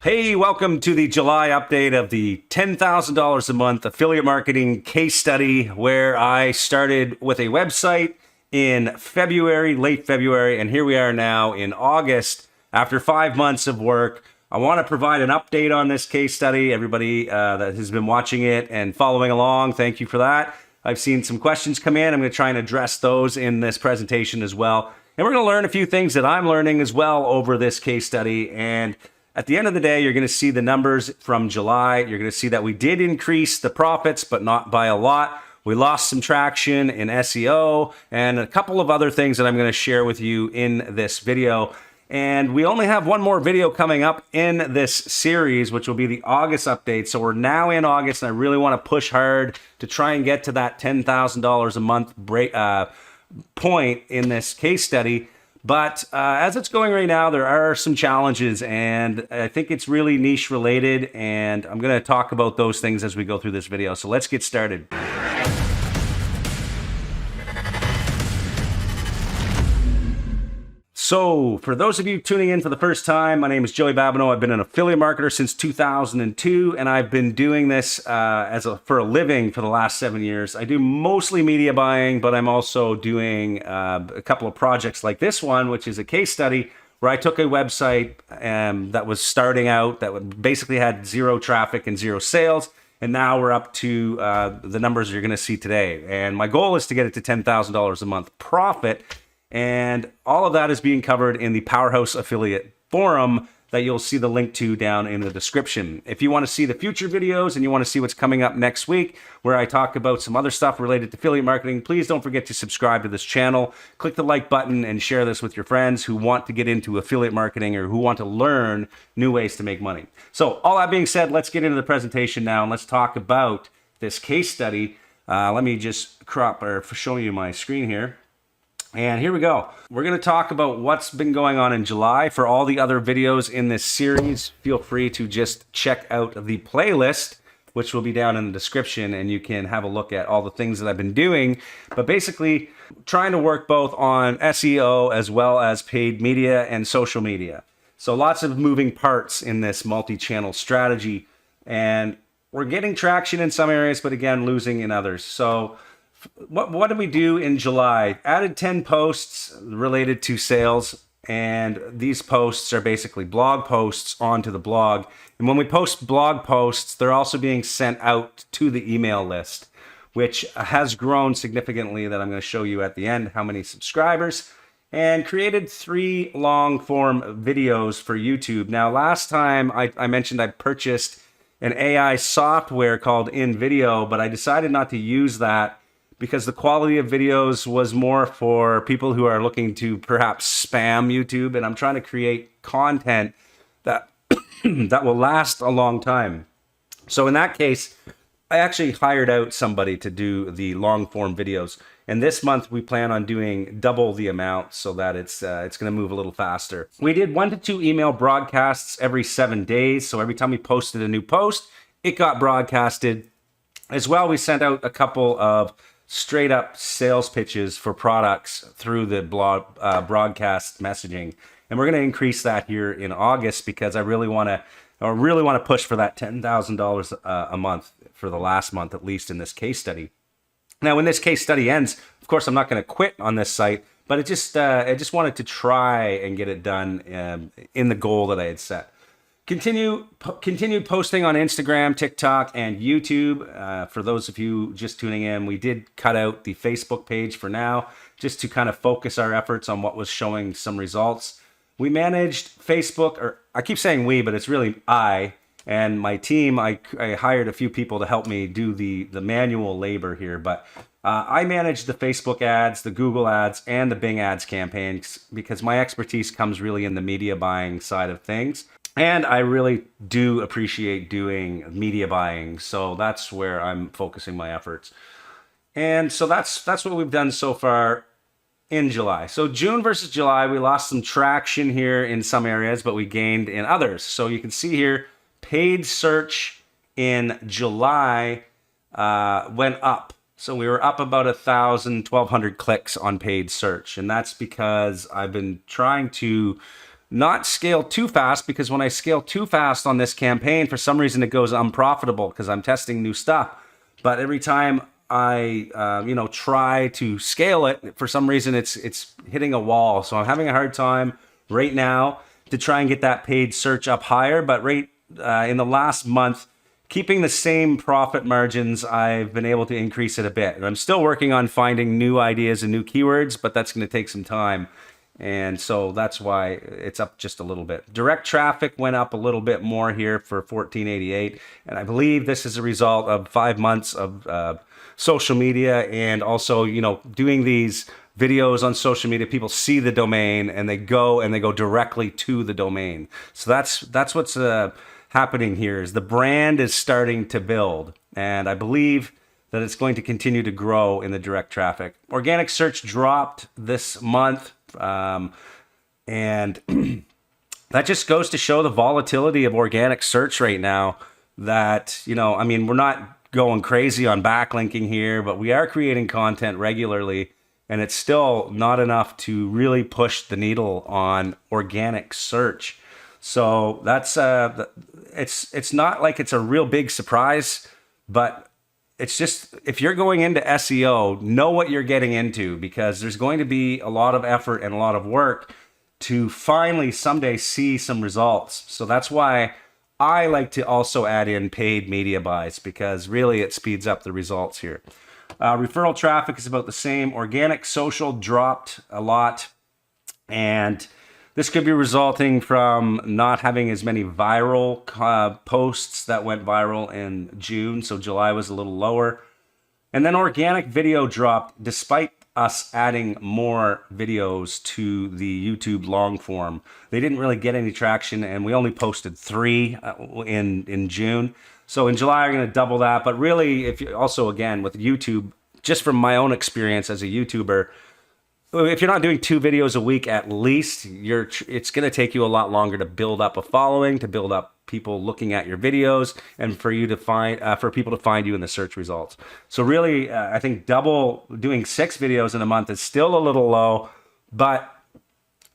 Hey, welcome to the July update of the $10,000 a month affiliate marketing case study, where I started with a website in February, late February, and here we are now in August. After 5 months of work, I want to provide an update on this case study. Everybody that has been watching it and following along, thank you for that. I've seen some questions come in. I'm going to try and address those in this presentation as well. And we're going to learn a few things that I'm learning as well over this case study. And at the end of the day, you're going to see the numbers from July. You're going to see that we did increase the profits, but not by a lot. We lost some traction in SEO and a couple of other things that I'm going to share with you in this video. And we only have one more video coming up in this series, which will be the August update. So we're now in August, and I really want to push hard to try and get to that $10,000 a month point in this case study. But as it's going right now, there are some challenges, and I think it's really niche related, and I'm going to talk about those things as we go through this video. So let's get started. So for those of you tuning in for the first time, my name is Joey Babineau. I've been an affiliate marketer since 2002, and I've been doing this for a living for the last 7 years. I do mostly media buying, but I'm also doing a couple of projects like this one, which is a case study where I took a website that was starting out, that basically had zero traffic and zero sales, and now we're up to the numbers you're going to see today. And my goal is to get it to $10,000 a month profit. And all of that is being covered in the Powerhouse affiliate forum that you'll see the link to down in the description. If you want to see the future videos and you want to see what's coming up next week, where I talk about some other stuff related to affiliate marketing, please don't forget to subscribe to this channel. Click the like button and share this with your friends who want to get into affiliate marketing or who want to learn new ways to make money. So all that being said, let's get into the presentation now and let's talk about this case study. Let me just show you my screen here. And here we go. We're going to talk about what's been going on in July. For all the other videos in this series, feel free to just check out the playlist, which will be down in the description, and you can have a look at all the things that I've been doing. But basically, trying to work both on SEO as well as paid media and social media. So lots of moving parts in this multi-channel strategy. And we're getting traction in some areas, but again, losing in others. So what did we do in July? Added 10 posts related to sales, and these posts are basically blog posts onto the blog. And when we post blog posts, they're also being sent out to the email list, which has grown significantly, that I'm going to show you at the end how many subscribers, and created 3 long form videos for YouTube. Now, last time I mentioned I purchased an AI software called InVideo, but I decided not to use that because the quality of videos was more for people who are looking to perhaps spam YouTube, and I'm trying to create content that that will last a long time. So in that case, I actually hired out somebody to do the long form videos, and this month we plan on doing double the amount so that it's going to move a little faster. We did 1 to 2 email broadcasts every 7 days, so every time we posted a new post, it got broadcasted. As well, we sent out a couple of straight up sales pitches for products through the broadcast messaging. And we're going to increase that here in August because I really want to push for that $10,000 a month for the last month, at least in this case study. Now, when this case study ends, of course, I'm not going to quit on this site, but I just wanted to try and get it done in the goal that I had set. Continued posting on Instagram, TikTok, and YouTube. For those of you just tuning in, we did cut out the Facebook page for now, just to kind of focus our efforts on what was showing some results. We managed Facebook, or I keep saying we, but it's really I and my team. I hired a few people to help me do the manual labor here, but I managed the Facebook ads, the Google ads, and the Bing ads campaigns because my expertise comes really in the media buying side of things. And I really do appreciate doing media buying, so that's where I'm focusing my efforts. And so that's what we've done so far in July. So June versus July, we lost some traction here in some areas, but we gained in others. So you can see here, paid search in July went up. So we were up about 1,000, 1,200 clicks on paid search. And that's because I've been trying to not scale too fast, because when I scale too fast on this campaign, for some reason it goes unprofitable because I'm testing new stuff. But every time I try to scale it, for some reason it's hitting a wall. So I'm having a hard time right now to try and get that paid search up higher. But in the last month, keeping the same profit margins, I've been able to increase it a bit. And I'm still working on finding new ideas and new keywords, but that's going to take some time. And so that's why it's up just a little bit. Direct traffic went up a little bit more here for 1488. And I believe this is a result of 5 months of social media, and also, doing these videos on social media. People see the domain and they go directly to the domain. So that's what's happening here, is the brand is starting to build. And I believe that it's going to continue to grow in the direct traffic. Organic search dropped this month. And that just goes to show the volatility of organic search right now, that, we're not going crazy on backlinking here, but we are creating content regularly, and it's still not enough to really push the needle on organic search. So that's, it's not like it's a real big surprise, but it's just, if you're going into SEO, know what you're getting into, because there's going to be a lot of effort and a lot of work to finally someday see some results. So that's why I like to also add in paid media buys, because really it speeds up the results here. Referral traffic is about the same. Organic social dropped a lot, and this could be resulting from not having as many viral posts that went viral in June. So July was a little lower. And then organic video dropped despite us adding more videos to the YouTube long form. They didn't really get any traction, and we only posted 3 in June. So in July, we're going to double that. But really, if you also, again, with YouTube, just from my own experience as a YouTuber, if you're not doing 2 videos a week at least, it's going to take you a lot longer to build up a following, to build up people looking at your videos, and for you to for people to find you in the search results. So really, I think doing 6 videos in a month is still a little low, but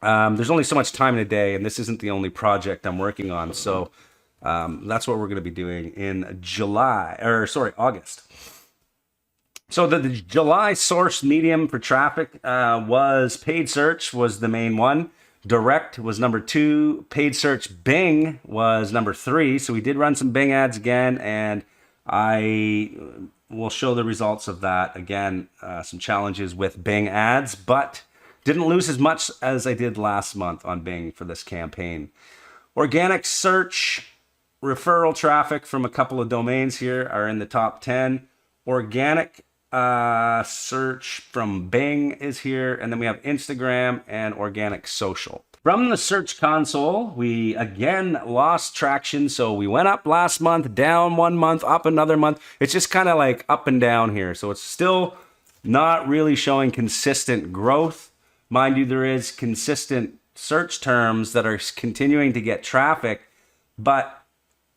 there's only so much time in a day, and this isn't the only project I'm working on. So that's what we're going to be doing in August. So the July source medium for traffic was paid search was the main one. Direct was number 2. Paid search Bing was number 3. So we did run some Bing ads again, and I will show the results of that again. Some challenges with Bing ads, but didn't lose as much as I did last month on Bing for this campaign. Organic search referral traffic from a couple of domains here are in the top 10. Organic search from Bing is here, and then we have Instagram and organic social. From the search console, we again lost traction. So we went up last month, down 1 month, up another month. It's just kind of like up and down here. So it's still not really showing consistent growth. Mind you, there is consistent search terms that are continuing to get traffic, but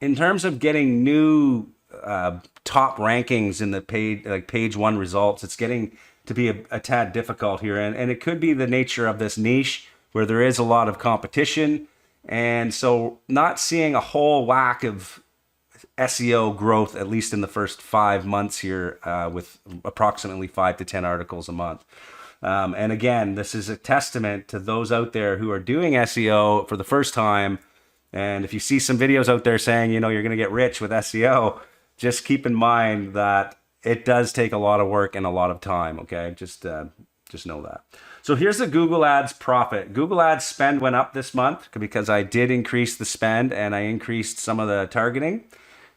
in terms of getting new top rankings in the page 1 results, it's getting to be a tad difficult here. And it could be the nature of this niche where there is a lot of competition. And so not seeing a whole whack of SEO growth, at least in the first 5 months here, with approximately 5 to 10 articles a month. And again, this is a testament to those out there who are doing SEO for the first time. And if you see some videos out there saying, you're going to get rich with SEO, just keep in mind that it does take a lot of work and a lot of time, okay? Just know that. So here's the Google Ads profit. Google Ads spend went up this month because I did increase the spend and I increased some of the targeting.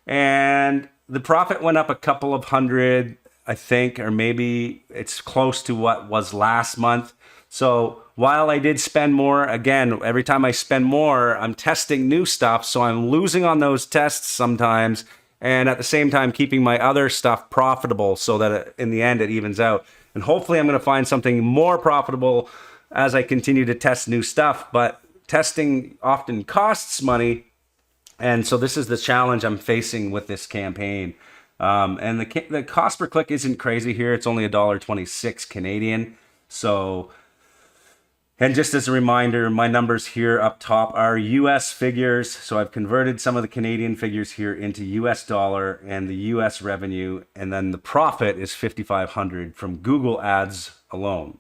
And the profit went up a couple of hundred, I think, or maybe it's close to what was last month. So while I did spend more, again, every time I spend more, I'm testing new stuff. So I'm losing on those tests sometimes, and at the same time keeping my other stuff profitable so that in the end it evens out. And hopefully I'm going to find something more profitable as I continue to test new stuff. But testing often costs money. And so this is the challenge I'm facing with this campaign. And the cost per click isn't crazy here. It's only $1.26 Canadian. So And just as a reminder, my numbers here up top are US figures. So I've converted some of the Canadian figures here into US dollar and the US revenue. And then the profit is $5,500 from Google ads alone.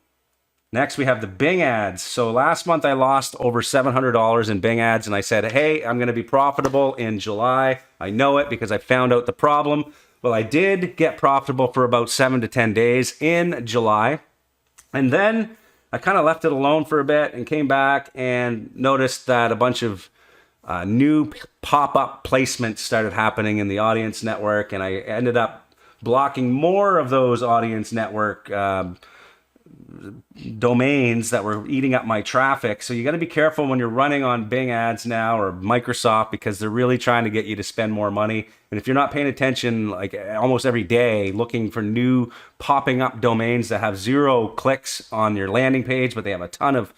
Next, we have the Bing ads. So last month I lost over $700 in Bing ads, and I said, hey, I'm going to be profitable in July. I know it because I found out the problem. Well, I did get profitable for about 7 to 10 days in July. And then I kind of left it alone for a bit and came back and noticed that a bunch of new pop-up placements started happening in the audience network, and I ended up blocking more of those audience network domains that were eating up my traffic. So you got to be careful when you're running on Bing ads now or Microsoft, because they're really trying to get you to spend more money. And if you're not paying attention, like almost every day, looking for new popping up domains that have 0 clicks on your landing page, but they have a ton of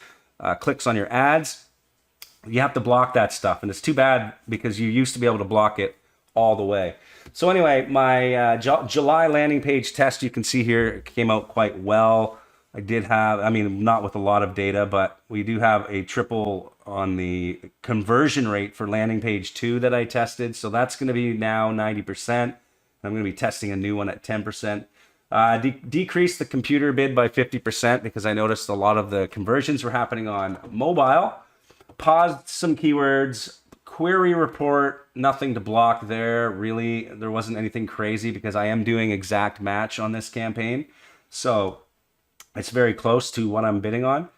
clicks on your ads, you have to block that stuff. And it's too bad because you used to be able to block it all the way. So anyway, my July landing page test, you can see here, came out quite well. I did have, I mean, not with a lot of data, but we do have a triple on the conversion rate for landing page 2 that I tested. So that's going to be now 90%. I'm going to be testing a new one at 10%. Decreased the computer bid by 50% because I noticed a lot of the conversions were happening on mobile. Paused some keywords. Query report, nothing to block there. Really, there wasn't anything crazy because I am doing exact match on this campaign. So it's very close to what I'm bidding on.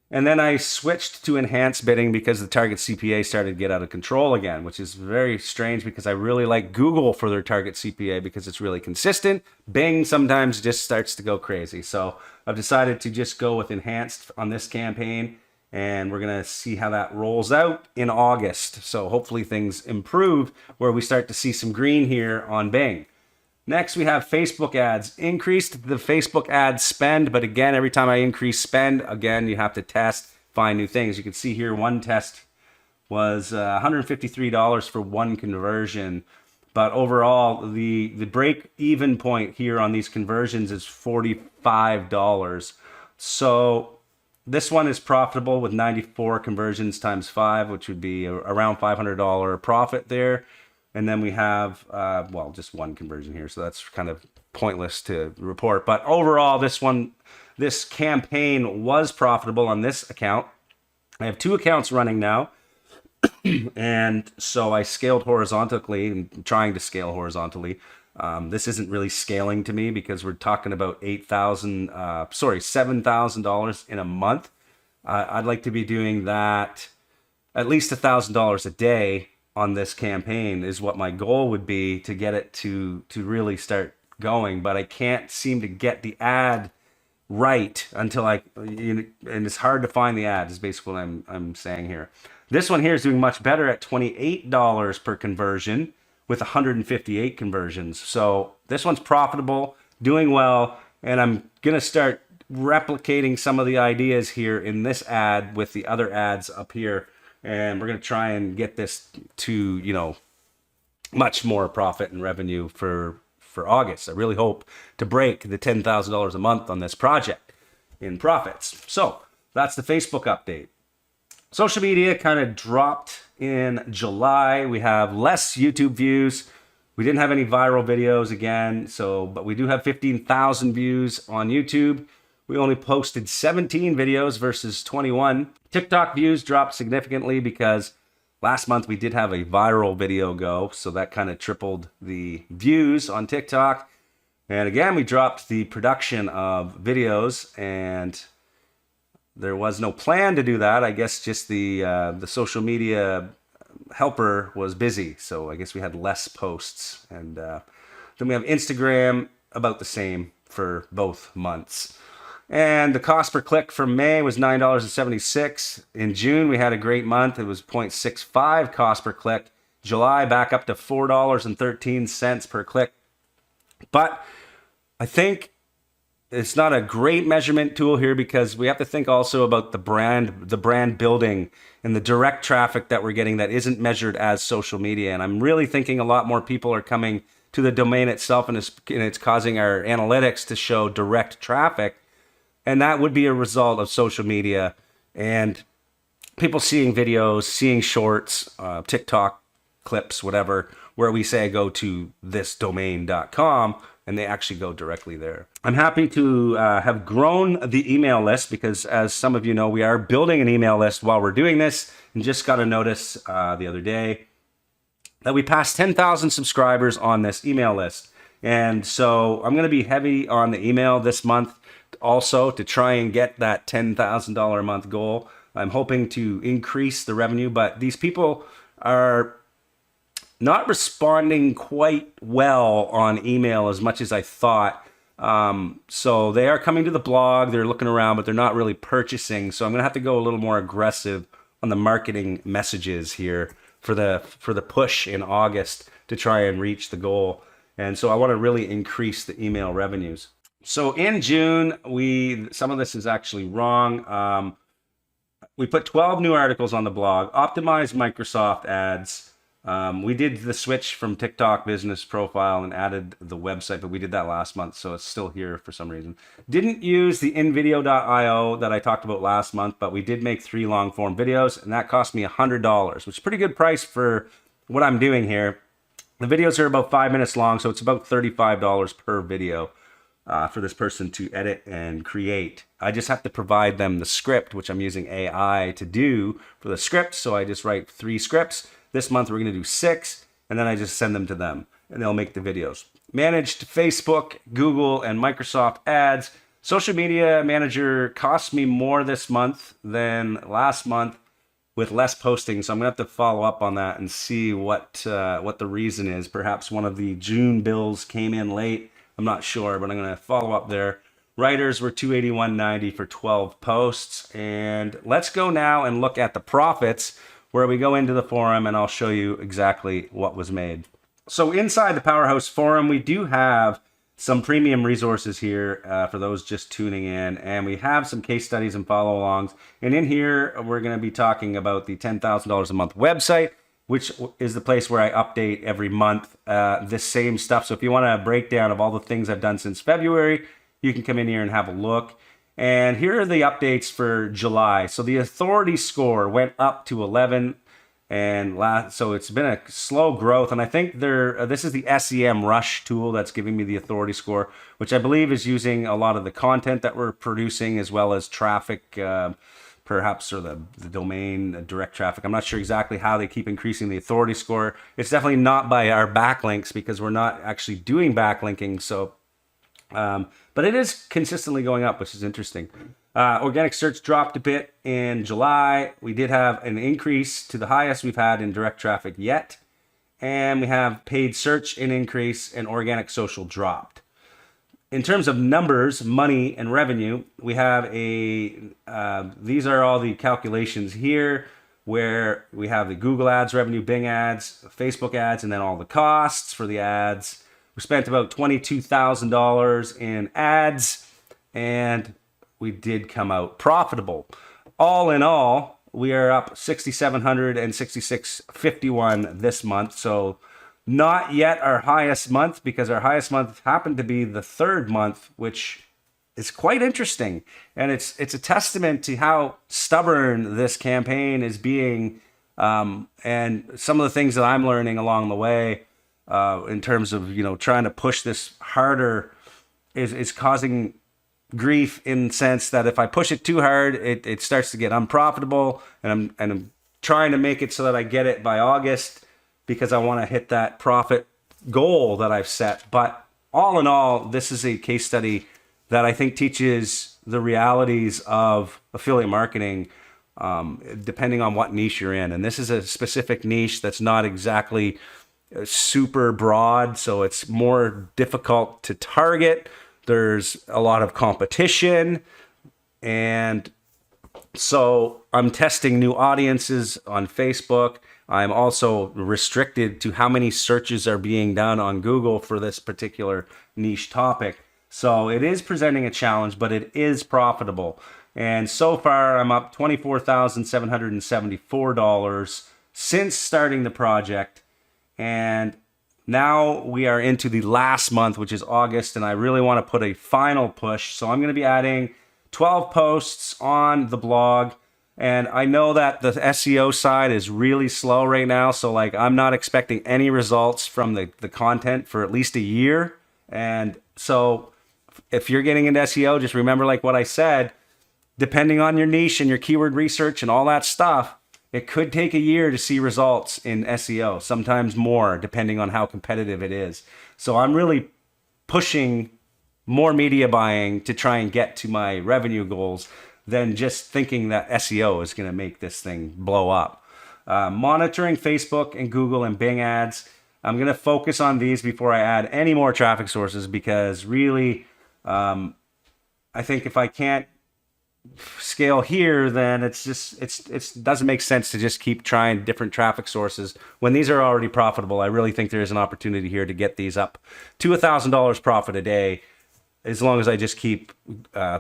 And then I switched to enhanced bidding because the target CPA started to get out of control again, which is very strange because I really like Google for their target CPA because it's really consistent. Bing sometimes just starts to go crazy. So I've decided to just go with enhanced on this campaign, and we're going to see how that rolls out in August. So hopefully things improve where we start to see some green here on Bing. Next, we have Facebook ads. Increased the Facebook ad spend, but again, every time I increase spend, again, you have to test, find new things. You can see here one test was $153 for one conversion, but overall, the break-even point here on these conversions is $45. So this one is profitable with 94 conversions times 5, which would be around $500 profit there. And then we have, well, just one conversion here. So that's kind of pointless to report. But overall, this campaign was profitable on this account. I have 2 accounts running now. And so I scaled horizontally and trying to scale horizontally. This isn't really scaling to me because we're talking about $7,000 in a month. I'd like to be doing that at least $1,000 a day on this campaign is what my goal would be to get it to really start going. But I can't seem to get the ad right until and it's hard to find the ad is basically what I'm saying here. This one here is doing much better at $28 per conversion with 158 conversions. So this one's profitable, doing well, and I'm going to start replicating some of the ideas here in this ad with the other ads up here. And we're going to try and get this to, much more profit and revenue for August. I really hope to break the $10,000 a month on this project in profits. So that's the Facebook update. Social media kind of dropped in July. We have less YouTube views. We didn't have any viral videos again. But we do have 15,000 views on YouTube. We only posted 17 videos versus 21. TikTok views dropped significantly because last month we did have a viral video go, so that kind of tripled the views on TikTok. And again, we dropped the production of videos, and there was no plan to do that. I guess just the social media helper was busy, so I guess we had less posts. And then we have Instagram, about the same for both months. And the cost per click for May was $9.76. In June, we had a great month. It was 0.65 cost per click. July, back up to $4.13 per click. But I think it's not a great measurement tool here because we have to think also about the brand building and the direct traffic that we're getting that isn't measured as social media. And I'm really thinking a lot more people are coming to the domain itself, and it's causing our analytics to show direct traffic. And that would be a result of social media and people seeing videos, seeing shorts, TikTok clips, whatever, where we say go to thisdomain.com, and they actually go directly there. I'm happy to have grown the email list because, as some of you know, we are building an email list while we're doing this, and just got a notice the other day that we passed 10,000 subscribers on this email list. And so I'm going to be heavy on the email this month also to try and get that $10,000 a month goal. I'm hoping to increase the revenue, but these people are not responding quite well on email as much as I thought. So they are coming to the blog, they're looking around, but they're not really purchasing. So I'm going to have to go a little more aggressive on the marketing messages here for the push in August to try and reach the goal. And so I want to really increase the email revenues. So in June, some of this is actually wrong. We put 12 new articles on the blog, optimized Microsoft ads. We did the switch from TikTok business profile and added the website, but we did that last month, so it's still here for some reason. Didn't use the invideo.io that I talked about last month, but we did make 3 long form videos, and that cost me $100, which is a pretty good price for what I'm doing here. The videos are about 5 minutes long, so it's about $35 per video. For this person to edit and create. I just have to provide them the script, which I'm using AI to do for the script. So I just write 3 scripts. This month we're going to do 6, and then I just send them to them, and they'll make the videos. Managed Facebook, Google, and Microsoft ads. Social media manager cost me more this month than last month with less posting. So I'm going to have to follow up on that and see what the reason is. Perhaps one of the June bills came in late. I'm not sure, but I'm going to follow up there. Writers were $281.90 for 12 posts. And let's go now and look at the profits, where we go into the forum and I'll show you exactly what was made. So inside the Powerhouse forum, we do have some premium resources here for those just tuning in. And we have some case studies and follow-alongs. And in here, we're going to be talking about the $10,000 a month website, which is the place where I update every month this same stuff. So if you want a breakdown of all the things I've done since February, you can come in here and have a look. And here are the updates for July. So the authority score went up to 11, and so it's been a slow growth. And I think this is the SEM Rush tool that's giving me the authority score, which I believe is using a lot of the content that we're producing as well as traffic, perhaps, or the domain direct traffic. I'm not sure exactly how they keep increasing the authority score. It's definitely not by our backlinks because we're not actually doing backlinking. So, but it is consistently going up, which is interesting. Organic search dropped a bit in July. We did have an increase to the highest we've had in direct traffic yet. And we have paid search an increase, and organic social dropped. In terms of numbers, money, and revenue, we have these are all the calculations here, where we have the Google ads revenue, Bing ads, Facebook ads, and then all the costs for the ads. We spent about $22,000 in ads, and we did come out profitable. All in all, we are up $6,700 and $6,651 this month. So not yet our highest month, because our highest month happened to be the 3rd month, which is quite interesting. And it's a testament to how stubborn this campaign is being, and some of the things that I'm learning along the way in terms of, trying to push this harder is causing grief, in the sense that if I push it too hard, it starts to get unprofitable, and I'm trying to make it so that I get it by August, because I want to hit that profit goal that I've set. But all in all, this is a case study that I think teaches the realities of affiliate marketing, depending on what niche you're in. And this is a specific niche that's not exactly super broad, so it's more difficult to target. There's a lot of competition, and so I'm testing new audiences on Facebook. I'm also restricted to how many searches are being done on Google for this particular niche topic. So it is presenting a challenge, but it is profitable. And so far, I'm up $24,774 since starting the project. And now we are into the last month, which is August, and I really want to put a final push. So I'm going to be adding 12 posts on the blog And I know that the SEO side is really slow right now. So like I'm not expecting any results from the content for at least a year. And so if you're getting into SEO, just remember like what I said, depending on your niche and your keyword research and all that stuff, it could take a year to see results in SEO, sometimes more, depending on how competitive it is. So I'm really pushing more media buying to try and get to my revenue goals than just thinking that SEO is going to make this thing blow up. Monitoring Facebook and Google and Bing ads. I'm going to focus on these before I add any more traffic sources because really, I think if I can't scale here, then it doesn't make sense to just keep trying different traffic sources when these are already profitable. I really think there is an opportunity here to get these up to $1,000 profit a day, as long as I just keep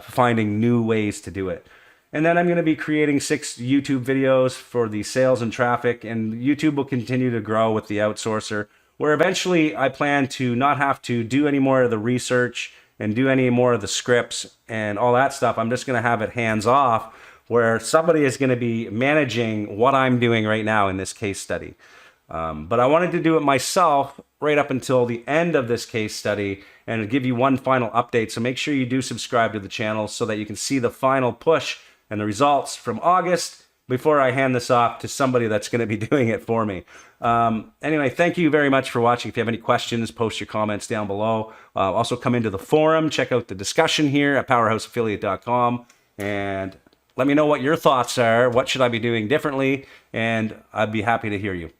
finding new ways to do it. And then I'm going to be creating 6 YouTube videos for the sales and traffic, and YouTube will continue to grow with the outsourcer, where eventually I plan to not have to do any more of the research and do any more of the scripts and all that stuff. I'm just going to have it hands off, where somebody is going to be managing what I'm doing right now in this case study. But I wanted to do it myself right up until the end of this case study and give you one final update. So make sure you do subscribe to the channel so that you can see the final push and the results from August before I hand this off to somebody that's going to be doing it for me. Anyway, thank you very much for watching. If you have any questions, post your comments down below. Also come into the forum, check out the discussion here at powerhouseaffiliate.com, and let me know what your thoughts are. What should I be doing differently? And I'd be happy to hear you.